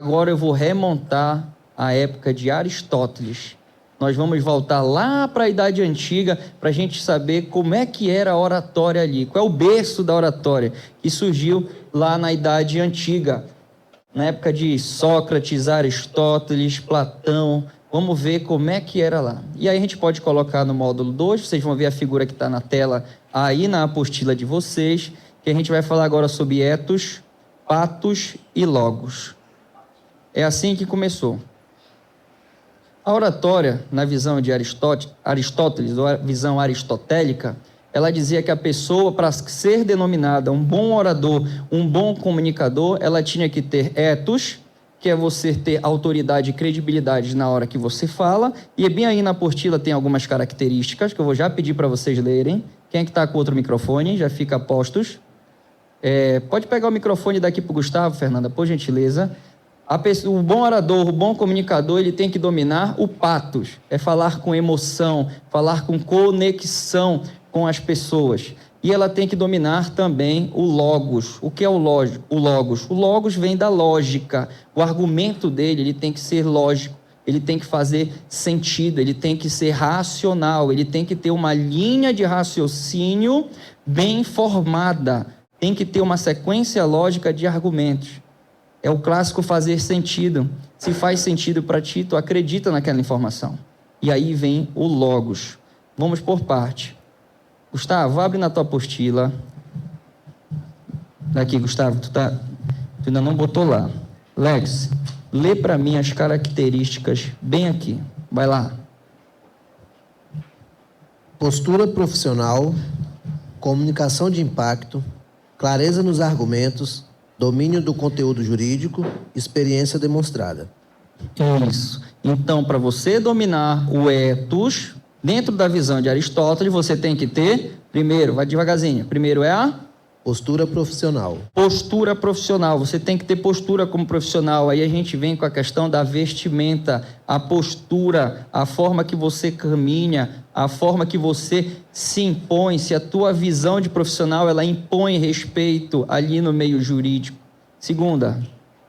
Agora eu vou remontar à época de Aristóteles. Nós vamos voltar lá para a Idade Antiga para a gente saber como é que era a oratória ali, qual é o berço da oratória, que surgiu lá na Idade Antiga, na época de Sócrates, Aristóteles, Platão. Vamos ver como é que era lá. E aí a gente pode colocar no módulo 2, vocês vão ver a figura que está na tela aí na apostila de vocês, que a gente vai falar agora sobre etos, patos e logos. É assim que começou. A oratória, na visão de Aristóteles, ou a visão aristotélica, ela dizia que a pessoa, para ser denominada um bom orador, um bom comunicador, ela tinha que ter etos, que é você ter autoridade e credibilidade na hora que você fala, e bem aí na apostila tem algumas características, que eu vou já pedir para vocês lerem. Quem é que está com outro microfone? Já fica a postos. Pode pegar o microfone daqui para o Gustavo, Fernanda, por gentileza. O bom orador, o bom comunicador, ele tem que dominar o patos, é falar com emoção, falar com conexão com as pessoas. E ela tem que dominar também o logos. O que é o logos? O logos vem da lógica. O argumento dele, ele tem que ser lógico, ele tem que fazer sentido, ele tem que ser racional, ele tem que ter uma linha de raciocínio bem formada, tem que ter uma sequência lógica de argumentos. É o clássico fazer sentido. Se faz sentido para ti, tu acredita naquela informação. E aí vem o logos. Vamos por parte. Gustavo, abre na tua apostila. Daqui, Gustavo, tu ainda não botou lá. Lex, lê para mim as características bem aqui. Vai lá. Postura profissional, comunicação de impacto, clareza nos argumentos, domínio do conteúdo jurídico, experiência demonstrada. Isso. Então, para você dominar o etos, dentro da visão de Aristóteles, você tem que ter, primeiro, vai devagarzinho, primeiro é a postura profissional. Postura profissional, você tem que ter postura como profissional. Aí a gente vem com a questão da vestimenta, a postura, a forma que você caminha, a forma que você se impõe, se a tua visão de profissional, ela impõe respeito ali no meio jurídico. Segunda,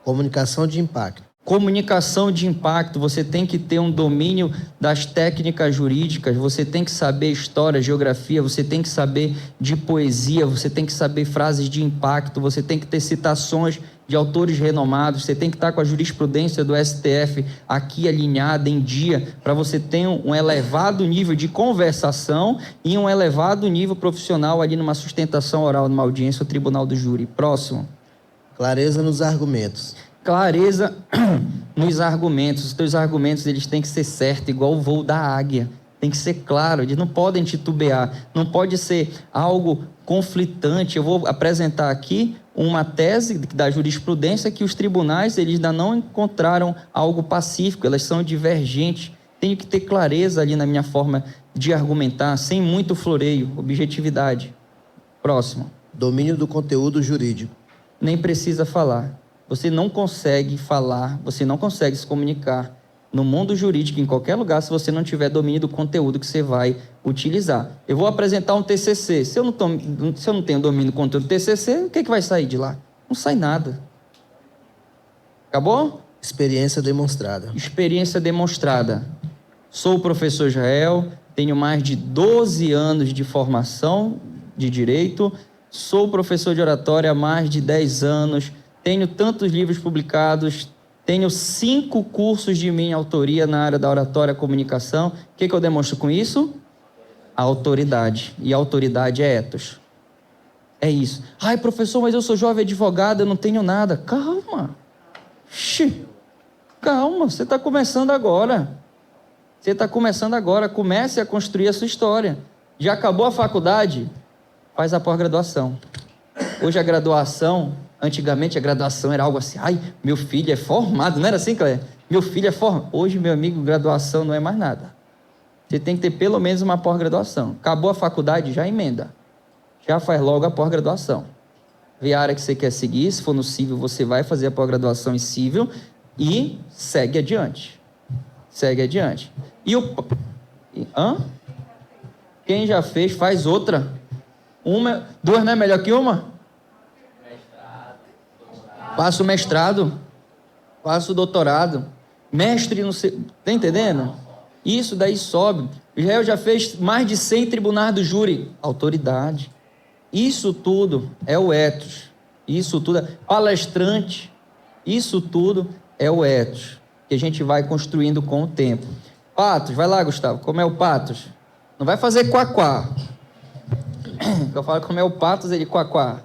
comunicação de impacto. Comunicação de impacto, você tem que ter um domínio das técnicas jurídicas, você tem que saber história, geografia, você tem que saber de poesia, você tem que saber frases de impacto, você tem que ter citações de autores renomados, você tem que estar com a jurisprudência do STF aqui alinhada em dia, para você ter um elevado nível de conversação e um elevado nível profissional ali numa sustentação oral, numa audiência ou tribunal do júri. Próximo. Clareza nos argumentos. Clareza nos argumentos. Os teus argumentos, eles têm que ser certos, igual o voo da águia. Tem que ser claro, eles não podem titubear, não pode ser algo conflitante. Eu vou apresentar aqui uma tese da jurisprudência que os tribunais, eles ainda não encontraram algo pacífico, elas são divergentes. Tenho que ter clareza ali na minha forma de argumentar, sem muito floreio, objetividade. Próximo. Domínio do conteúdo jurídico. Nem precisa falar. Você não consegue falar, você não consegue se comunicar no mundo jurídico, em qualquer lugar, se você não tiver domínio do conteúdo que você vai utilizar. Eu vou apresentar um TCC. Se eu não tenho domínio do conteúdo do TCC, o que vai sair de lá? Não sai nada. Acabou? Experiência demonstrada. Experiência demonstrada. Sou o professor Israel, tenho mais de 12 anos de formação de direito, sou professor de oratória há mais de 10 anos, tenho tantos livros publicados, tenho 5 cursos de minha autoria na área da oratória e comunicação. O que eu demonstro com isso? A autoridade. E a autoridade é etos. É isso. Ai, professor, mas eu sou jovem advogado, eu não tenho nada. Calma. Calma, você está começando agora. Comece a construir a sua história. Já acabou a faculdade? Faz a pós-graduação. Hoje a graduação... Antigamente a graduação era algo assim, ai, meu filho é formado, não era assim, Cléia? Meu filho é formado. Hoje, meu amigo, graduação não é mais nada. Você tem que ter pelo menos uma pós-graduação. Acabou a faculdade, já emenda. Já faz logo a pós-graduação. Vê a área que você quer seguir, se for no civil, você vai fazer a pós-graduação em civil e segue adiante. E o... Quem já fez, faz outra. Duas não é melhor que uma? Passa o mestrado. faço doutorado, mestre no... Tá entendendo? Isso daí sobe. Israel já fez mais de 100 tribunais do júri. Autoridade. Isso tudo é o ethos. Isso tudo é palestrante. Isso tudo é o ethos, que a gente vai construindo com o tempo. Patos, vai lá, Gustavo. Como é o patos? Não vai fazer quá-quá. Eu falo como é o patos, ele quá-quá.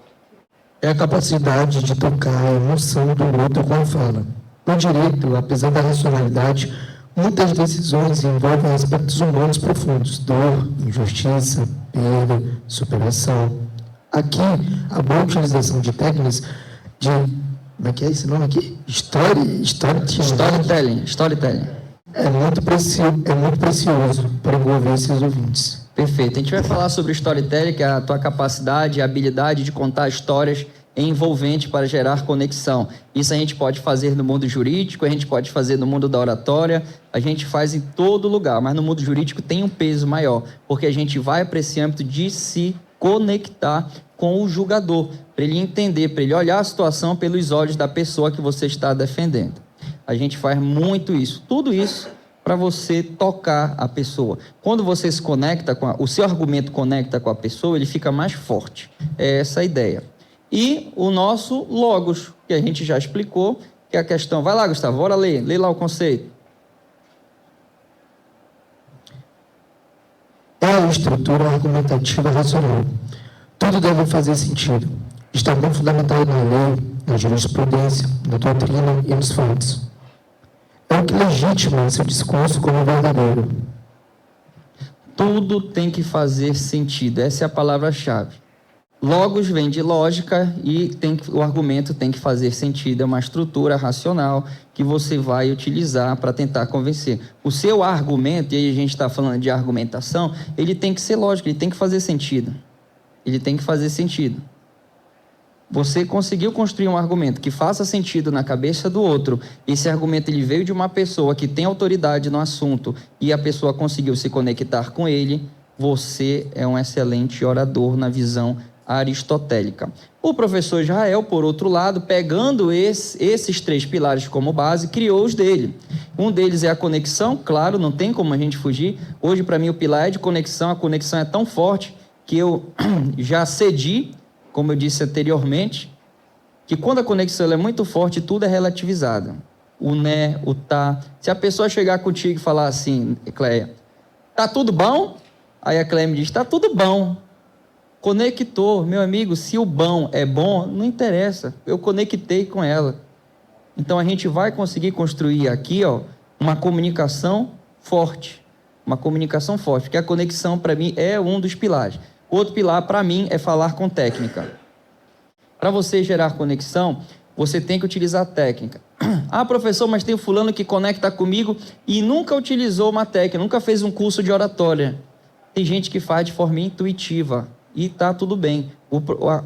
É a capacidade de tocar a emoção do outro com a fala. No direito, apesar da racionalidade, muitas decisões envolvem aspectos humanos profundos: dor, injustiça, perda, superação. Aqui, a boa utilização de técnicas de... Como é que é esse nome aqui? Storytelling. É muito precioso para envolver esses ouvintes. Perfeito. A gente vai falar sobre storytelling, que é a tua capacidade e habilidade de contar histórias envolventes para gerar conexão. Isso a gente pode fazer no mundo jurídico, a gente pode fazer no mundo da oratória, a gente faz em todo lugar, mas no mundo jurídico tem um peso maior, porque a gente vai para esse âmbito de se conectar com o julgador, para ele entender, para ele olhar a situação pelos olhos da pessoa que você está defendendo. A gente faz muito isso, tudo isso para você tocar a pessoa. Quando você se conecta o seu argumento conecta com a pessoa, ele fica mais forte. É essa a ideia. E o nosso logos, que a gente já explicou, que é a questão... Vai lá, Gustavo, bora ler. Lê lá o conceito. É a estrutura argumentativa racional. Tudo deve fazer sentido. Está bem fundamentado na lei, na jurisprudência, na doutrina e nos fatos. É o que legitima seu discurso como verdadeiro. Tudo tem que fazer sentido. Essa é a palavra-chave. Logos vem de lógica e o argumento tem que fazer sentido. É uma estrutura racional que você vai utilizar para tentar convencer. O seu argumento, e aí a gente está falando de argumentação, ele tem que ser lógico, ele tem que fazer sentido. Ele tem que fazer sentido. Você conseguiu construir um argumento que faça sentido na cabeça do outro. Esse argumento ele veio de uma pessoa que tem autoridade no assunto e a pessoa conseguiu se conectar com ele. Você é um excelente orador na visão aristotélica. O professor Israel, por outro lado, pegando esses 3 pilares como base, criou os dele. Um deles é a conexão, claro, não tem como a gente fugir. Hoje, para mim, o pilar é de conexão. A conexão é tão forte que eu já cedi, como eu disse anteriormente, que quando a conexão é muito forte, tudo é relativizado. O né, o tá. Se a pessoa chegar contigo e falar assim, Cleia, tá tudo bom? Aí a Cleia me diz, tá tudo bom. Conectou, meu amigo, se o bom é bom, não interessa. Eu conectei com ela. Então a gente vai conseguir construir aqui, uma comunicação forte. Uma comunicação forte, porque a conexão, para mim, é um dos pilares. Outro pilar, para mim, é falar com técnica. Para você gerar conexão, você tem que utilizar a técnica. Ah, professor, mas tem o fulano que conecta comigo e nunca utilizou uma técnica, nunca fez um curso de oratória. Tem gente que faz de forma intuitiva e está tudo bem.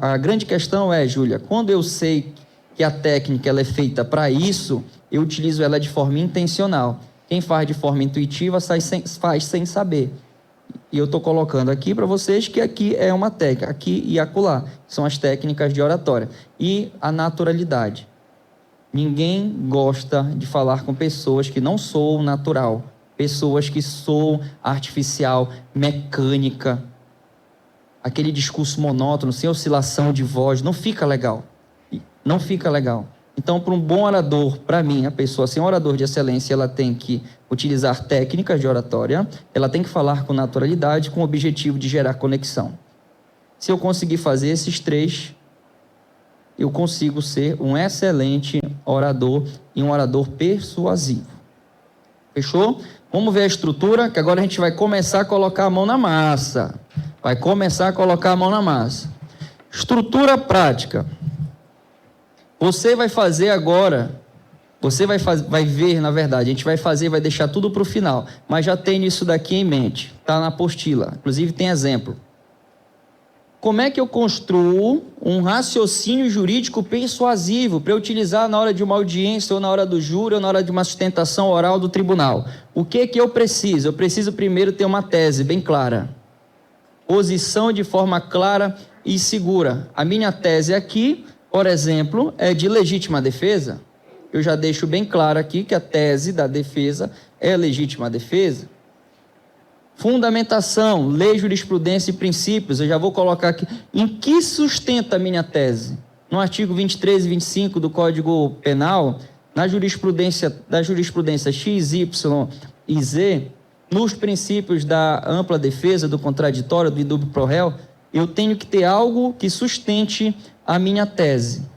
A grande questão é, Júlia, quando eu sei que a técnica ela é feita para isso, eu utilizo ela de forma intencional. Quem faz de forma intuitiva faz sem saber. E eu estou colocando aqui para vocês que aqui é uma técnica, aqui e acolá. São as técnicas de oratória. E a naturalidade. Ninguém gosta de falar com pessoas que não soam natural. Pessoas que soam artificial, mecânica. Aquele discurso monótono, sem oscilação de voz, não fica legal. Não fica legal. Então, para um bom orador, para mim, a pessoa ser um orador de excelência, ela tem que utilizar técnicas de oratória, ela tem que falar com naturalidade, com o objetivo de gerar conexão. Se eu conseguir fazer esses 3, eu consigo ser um excelente orador e um orador persuasivo. Fechou? Vamos ver a estrutura, que agora a gente vai começar a colocar a mão na massa. Vai começar a colocar a mão na massa. Estrutura prática. Você vai fazer agora, vai ver, na verdade, a gente vai fazer, vai deixar tudo para o final, mas já tem isso daqui em mente, está na apostila, inclusive tem exemplo. Como é que eu construo um raciocínio jurídico persuasivo para eu utilizar na hora de uma audiência, ou na hora do júri, ou na hora de uma sustentação oral do tribunal? O que eu preciso? Eu preciso primeiro ter uma tese bem clara, posição de forma clara e segura. A minha tese aqui, por exemplo, é de legítima defesa. eu já deixo bem claro aqui que a tese da defesa é legítima defesa. Fundamentação, lei, jurisprudência e princípios, eu já vou colocar aqui. Em que sustenta a minha tese? No artigo 23 e 25 do Código Penal, da jurisprudência X, Y e Z, nos princípios da ampla defesa, do contraditório, do indúbio pro réu, eu tenho que ter algo que sustente a minha tese.